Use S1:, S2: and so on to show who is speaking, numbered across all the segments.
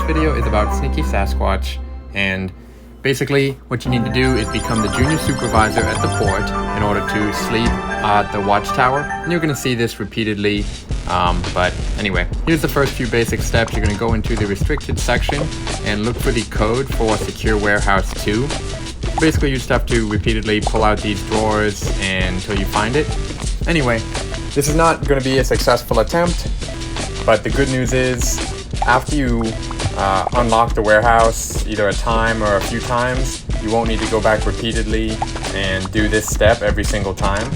S1: video is about Sneaky Sasquatch, and basically what you need to do is become the junior supervisor at the port in order to sleep at the watchtower. And you're going to see this repeatedly, but anyway, here's the first few basic steps. You're going to go into the restricted section and look for the code for Secure Warehouse 2. Basically, you just have to repeatedly pull out these drawers until you find it. Anyway, this is not going to be a successful attempt, but the good news is after you unlock the warehouse either a time or a few times, you won't need to go back repeatedly and do this step every single time.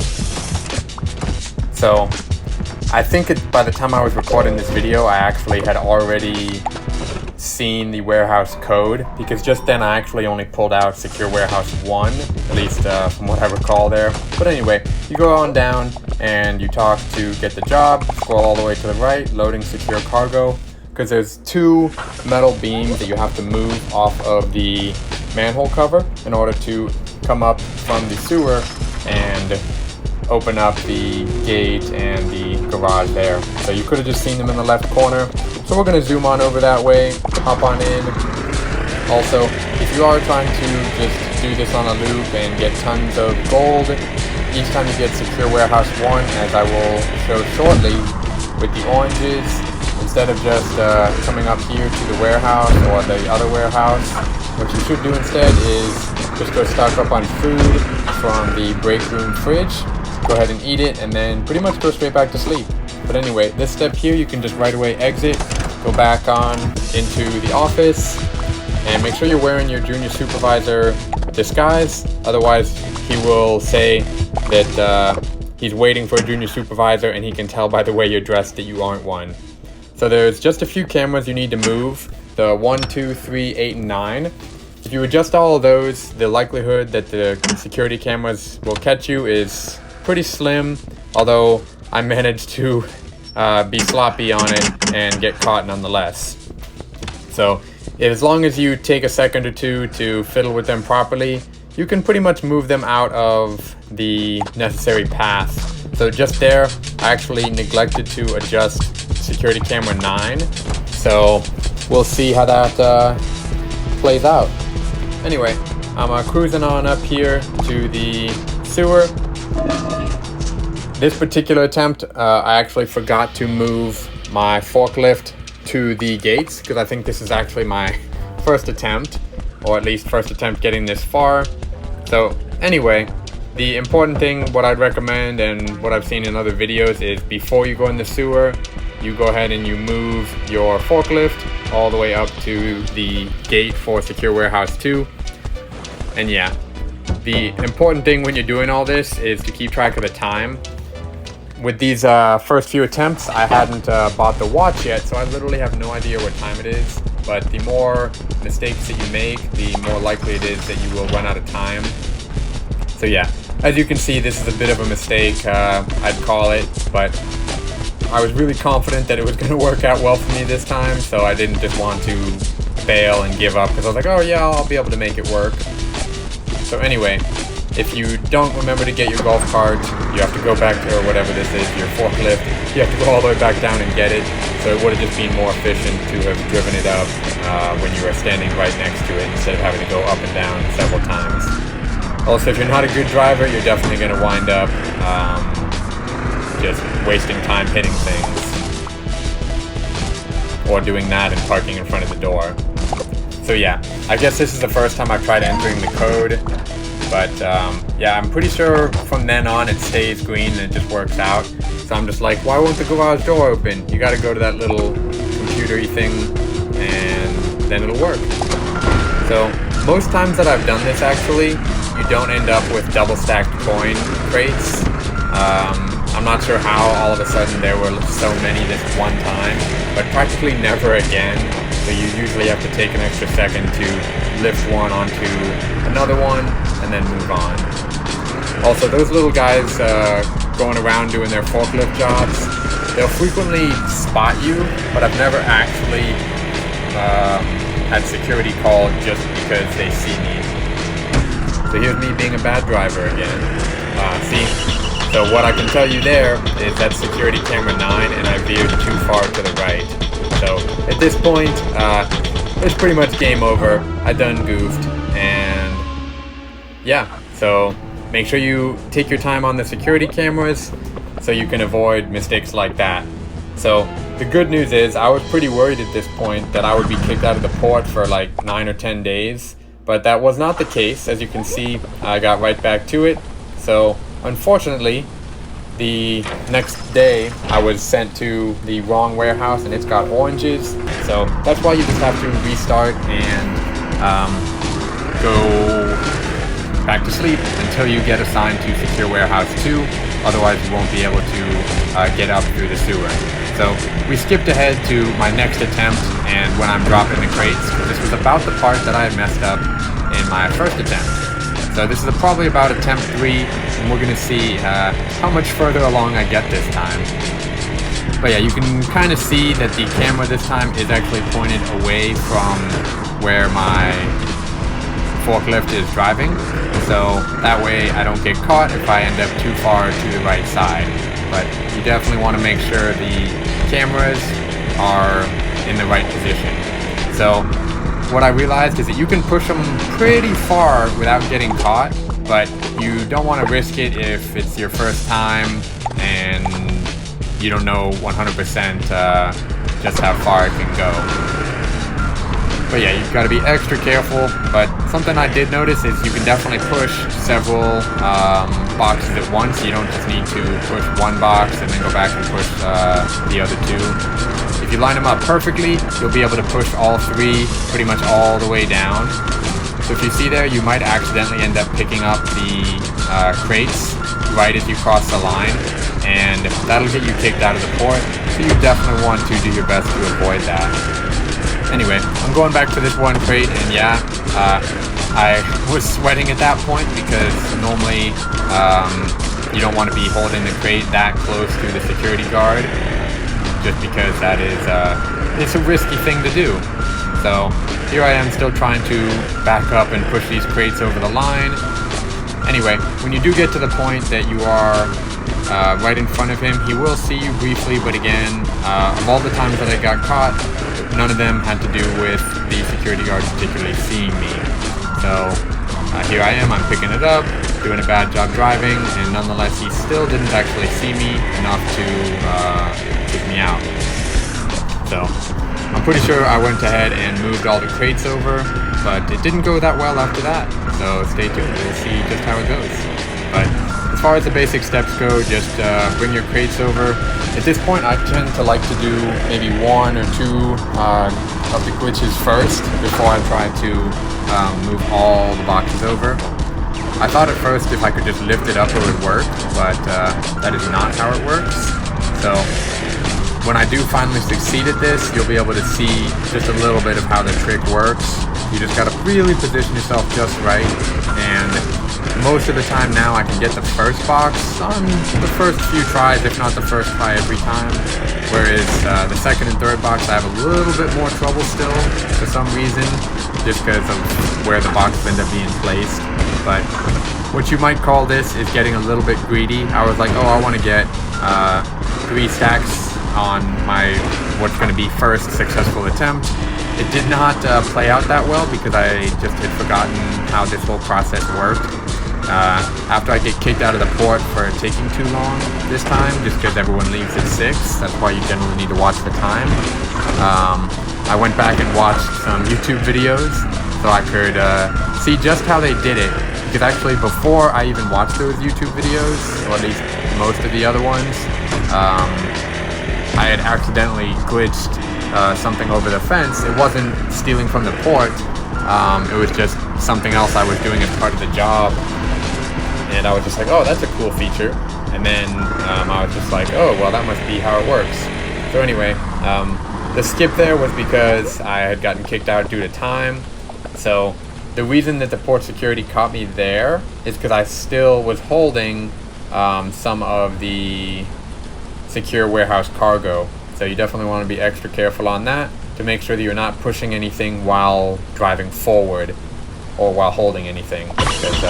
S1: So I think by the time I was recording this video, I actually had already seen the warehouse code, because just then I actually only pulled out Secure Warehouse 1, at least from what I recall there. But anyway, you go on down and you talk to get the job, scroll all the way to the right, loading secure cargo, because there's two metal beams that you have to move off of the manhole cover in order to come up from the sewer and open up the gate and the garage there. So you could have just seen them in the left corner. So we're going to zoom on over that way, hop on in. Also, if you are trying to just do this on a loop and get tons of gold, each time you get Secure Warehouse 1, as I will show shortly, with the oranges, instead of just coming up here to the warehouse or the other warehouse, what you should do instead is just go stock up on food from the break room fridge, go ahead and eat it, and then pretty much go straight back to sleep. But anyway, this step here, you can just right away exit, go back on into the office, and make sure you're wearing your junior supervisor disguise. Otherwise, he will say that he's waiting for a junior supervisor, and he can tell by the way you're dressed that you aren't one. So there's just a few cameras you need to move, the 1, 2, 3, 8, and 9. If you adjust all of those, the likelihood that the security cameras will catch you is pretty slim, although I managed to be sloppy on it and get caught nonetheless. So as long as you take a second or two to fiddle with them properly, you can pretty much move them out of the necessary path. So just there, I actually neglected to adjust security camera 9, so we'll see how that plays out. Anyway, I'm cruising on up here to the sewer. This particular attempt, I actually forgot to move my forklift to the gates, because I think this is actually my first attempt, or at least first attempt getting this far. So anyway, the important thing, what I'd recommend and what I've seen in other videos, is before you go in the sewer, you go ahead and you move your forklift all the way up to the gate for Secure Warehouse 2. And yeah, the important thing when you're doing all this is to keep track of the time. With these first few attempts, I hadn't bought the watch yet, so I literally have no idea what time it is. But the more mistakes that you make, the more likely it is that you will run out of time. So yeah, as you can see, this is a bit of a mistake, I'd call it, but I was really confident that it was going to work out well for me this time, so I didn't just want to fail and give up, because I was like, oh yeah, I'll be able to make it work. So anyway, if you don't remember to get your golf cart, you have to go back to, or whatever this is, your forklift, you have to go all the way back down and get it. So it would have just been more efficient to have driven it up when you were standing right next to it, instead of having to go up and down several times. Also, if you're not a good driver, you're definitely going to wind up just wasting time hitting things, or doing that and parking in front of the door. So yeah, I guess this is the first time I've tried entering the code, but yeah, I'm pretty sure from then on it stays green and it just works out. So I'm just like, why won't the garage door open? You gotta go to that little computer-y thing and then it'll work. So most times that I've done this, actually, you don't end up with double-stacked coin crates. I'm not sure how all of a sudden there were so many this one time, but practically never again. So you usually have to take an extra second to lift one onto another one and then move on. Also, those little guys going around doing their forklift jobs, they'll frequently spot you, but I've never actually had security called just because they see me. So here's me being a bad driver again. See? So what I can tell you there is that's security camera 9, and I veered too far to the right. So at this point, it's pretty much game over. I done goofed, and yeah, so make sure you take your time on the security cameras so you can avoid mistakes like that. So the good news is I was pretty worried at this point that I would be kicked out of the port for like 9 or 10 days, but that was not the case. As you can see, I got right back to it. So unfortunately, the next day I was sent to the wrong warehouse and it's got oranges. So that's why you just have to restart and go back to sleep until you get assigned to secure warehouse 2. Otherwise you won't be able to get up through the sewer. So we skipped ahead to my next attempt and when I'm dropping the crates, because this was about the part that I had messed up in my first attempt. So this is probably about attempt 3, and we're going to see how much further along I get this time. But yeah, you can kind of see that the camera this time is actually pointed away from where my forklift is driving. So that way I don't get caught if I end up too far to the right side. But you definitely want to make sure the cameras are in the right position. So what I realized is that you can push them pretty far without getting caught, but you don't want to risk it if it's your first time and you don't know 100% just how far it can go. But yeah, you've got to be extra careful. But something I did notice is you can definitely push several boxes at once. You don't just need to push one box and then go back and push the other 2. If you line them up perfectly, you'll be able to push all 3 pretty much all the way down. So if you see there, you might accidentally end up picking up the crates right as you cross the line, and that'll get you kicked out of the port. So you definitely want to do your best to avoid that. Anyway, I'm going back to this one crate, and yeah, I was sweating at that point because normally you don't want to be holding the crate that close to the security guard, just because that is it's a risky thing to do. So here I am still trying to back up and push these crates over the line. Anyway, when you do get to the point that you are right in front of him, he will see you briefly, but again, of all the times that I got caught, none of them had to do with the security guard particularly seeing me. So here I am, I'm picking it up, doing a bad job driving, and nonetheless he still didn't actually see me enough to kick me out. So I'm pretty sure I went ahead and moved all the crates over, but it didn't go that well after that. So stay tuned, we'll see just how it goes. But as far as the basic steps go, just bring your crates over. At this point, I tend to like to do maybe 1 or 2 of the glitches first before I try to move all the boxes over. I thought at first if I could just lift it up it would work, but that is not how it works. So when I do finally succeed at this, you'll be able to see just a little bit of how the trick works. You just gotta really position yourself just right, and most of the time now I can get the first box on the first few tries, if not the first try every time. Whereas the second and third box I have a little bit more trouble still for some reason, just because of where the boxes end up being placed. But what you might call this is getting a little bit greedy. I was like, oh, I want to get 3 stacks on my what's going to be first successful attempt. It did not play out that well because I just had forgotten how this whole process worked. After I get kicked out of the port for taking too long this time, just because everyone leaves at 6, that's why you generally need to watch the time. I went back and watched some YouTube videos so I could see just how they did it. Because actually before I even watched those YouTube videos, or at least most of the other ones, I had accidentally glitched something over the fence. It wasn't stealing from the port, it was just something else I was doing as part of the job. And I was just like, oh, that's a cool feature. And then I was just like, oh, well, that must be how it works. So anyway, the skip there was because I had gotten kicked out due to time. So the reason that the port security caught me there is because I still was holding some of the secure warehouse cargo. So you definitely want to be extra careful on that to make sure that you're not pushing anything while driving forward or while holding anything, because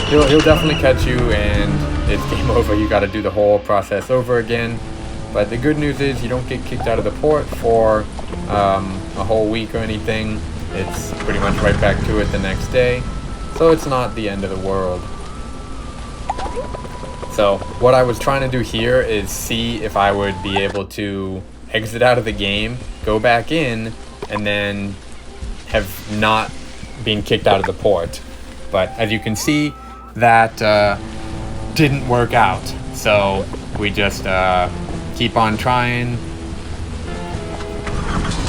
S1: he'll definitely catch you and it's game over. You got to do the whole process over again. But the good news is you don't get kicked out of the port for a whole week or anything. It's pretty much right back to it the next day, so it's not the end of the world. So what I was trying to do here is see if I would be able to exit out of the game, go back in, and then have not been kicked out of the port. But as you can see, that didn't work out. So we just keep on trying.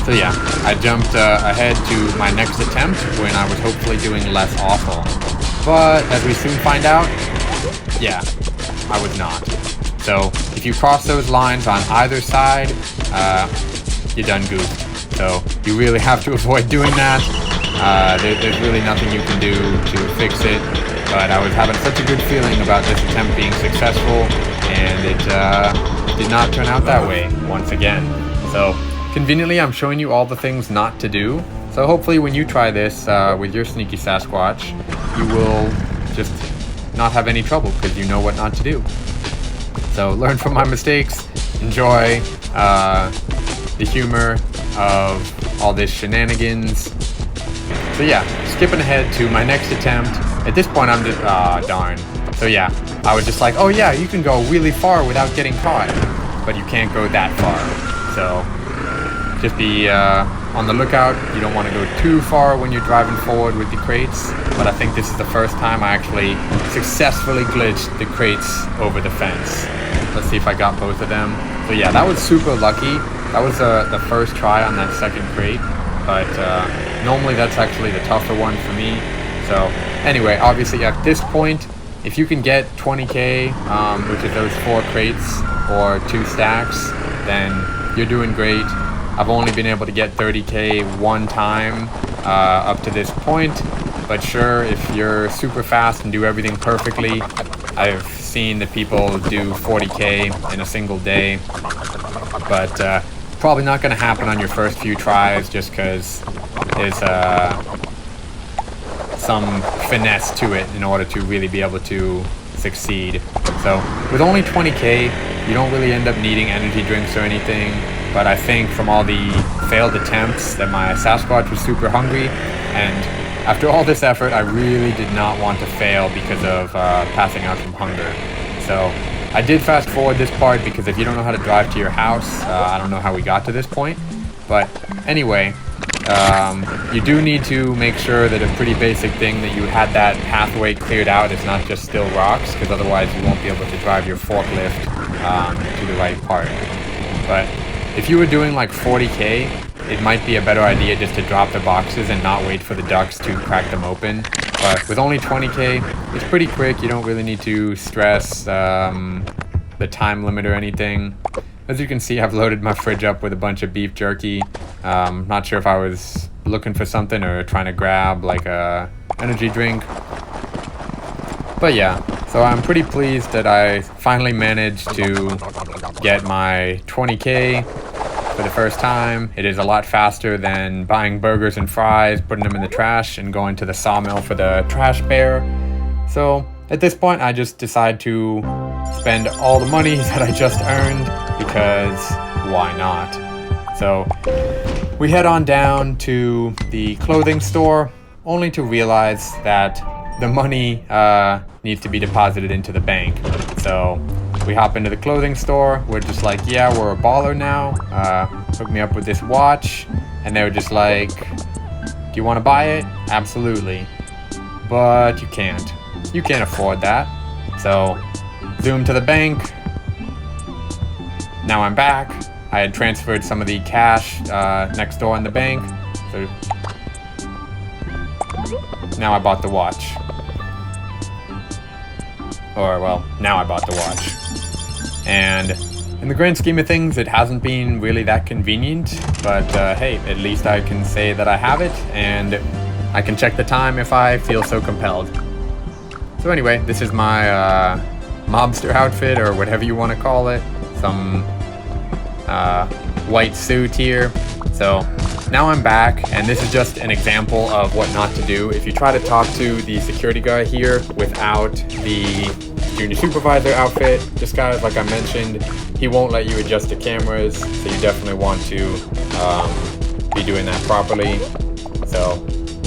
S1: So yeah, I jumped ahead to my next attempt when I was hopefully doing less awful. But as we soon find out, yeah, I was not. So if you cross those lines on either side, you're done goofed. So you really have to avoid doing that. There's really nothing you can do to fix it. But I was having such a good feeling about this attempt being successful, and it did not turn out that way once again. So conveniently, I'm showing you all the things not to do. So hopefully when you try this with your sneaky Sasquatch, you will just not have any trouble because you know what not to do. So learn from my mistakes, enjoy the humor of all this shenanigans. So yeah, skipping ahead to my next attempt. At this point I'm just, darn. So yeah, I was just like, oh yeah, you can go really far without getting caught, but you can't go that far. So just be on the lookout. You don't want to go too far when you're driving forward with the crates, but I think this is the first time I actually successfully glitched the crates over the fence. Let's see if I got both of them. So yeah, that was super lucky. That was the first try on that second crate, but normally that's actually the tougher one for me. So anyway, obviously at this point, if you can get 20k, which is those 4 crates or 2 stacks, then you're doing great. I've only been able to get 30k one time up to this point, but sure, if you're super fast and do everything perfectly, I've seen the people do 40k in a single day, but probably not going to happen on your first few tries just because there's some finesse to it in order to really be able to succeed. So with only 20k, you don't really end up needing energy drinks or anything, but I think from all the failed attempts that my Sasquatch was super hungry, and after all this effort, I really did not want to fail because of passing out from hunger. So I did fast forward this part because if you don't know how to drive to your house, I don't know how we got to this point, but anyway, you do need to make sure that a pretty basic thing that you had that pathway cleared out is not just still rocks, because otherwise you won't be able to drive your forklift to the right part. But if you were doing like 40k, it might be a better idea just to drop the boxes and not wait for the ducks to crack them open. But with only 20k, it's pretty quick. You don't really need to stress the time limit or anything. As you can see, I've loaded my fridge up with a bunch of beef jerky. Not sure if I was looking for something or trying to grab like a energy drink. But yeah, so I'm pretty pleased that I finally managed to get my 20k for the first time. It is a lot faster than buying burgers and fries, putting them in the trash, and going to the sawmill for the trash bear. So at this point, I just decide to spend all the money that I just earned, because why not? So we head on down to the clothing store, only to realize that the money needs to be deposited into the bank. So we hop into the clothing store. We're just like, yeah, we're a baller now. Hook me up with this watch. And they were just like, do you want to buy it? Absolutely. But you can't. You can't afford that. So zoom to the bank. Now I'm back. I had transferred some of the cash next door in the bank. So now I bought the watch. Or, well, now I bought the watch. And in the grand scheme of things, it hasn't been really that convenient. But hey, at least I can say that I have it, and I can check the time if I feel so compelled. So anyway, this is my mobster outfit, or whatever you want to call it. Some white suit here. So now I'm back, and this is just an example of what not to do. If you try to talk to the security guy here without the junior supervisor outfit disguise, like I mentioned, he won't let you adjust the cameras, so you definitely want to be doing that properly. So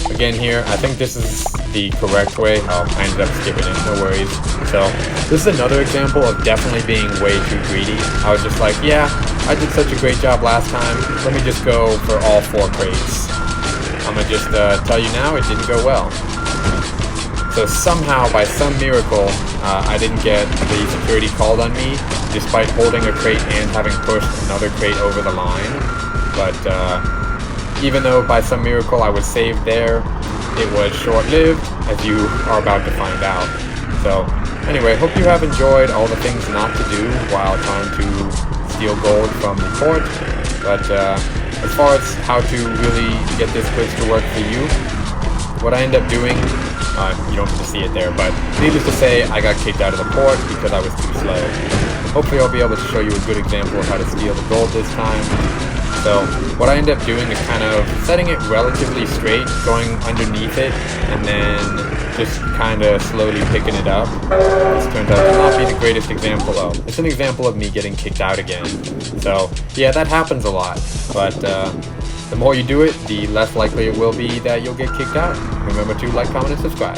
S1: again here, I think this is the correct way. Oh, I ended up skipping it, no worries. So this is another example of definitely being way too greedy. I was just like, yeah, I did such a great job last time, let me just go for all 4 crates. I'm gonna just tell you now, it didn't go well. So somehow, by some miracle, I didn't get the security called on me, despite holding a crate and having pushed another crate over the line. But even though by some miracle I was saved there, it was short-lived, as you are about to find out. So anyway, hope you have enjoyed all the things not to do while trying to steal gold from the port. But as far as how to really get this glitch to work for you, what I end up doing, you don't get to see it there, but needless to say, I got kicked out of the port because I was too slow. Hopefully I'll be able to show you a good example of how to steal the gold this time. So what I end up doing is kind of setting it relatively straight, going underneath it, and then just kind of slowly picking it up. This turns out to not be the greatest example though. It's an example of me getting kicked out again. So yeah, that happens a lot, but the more you do it, the less likely it will be that you'll get kicked out. Remember to like, comment, and subscribe.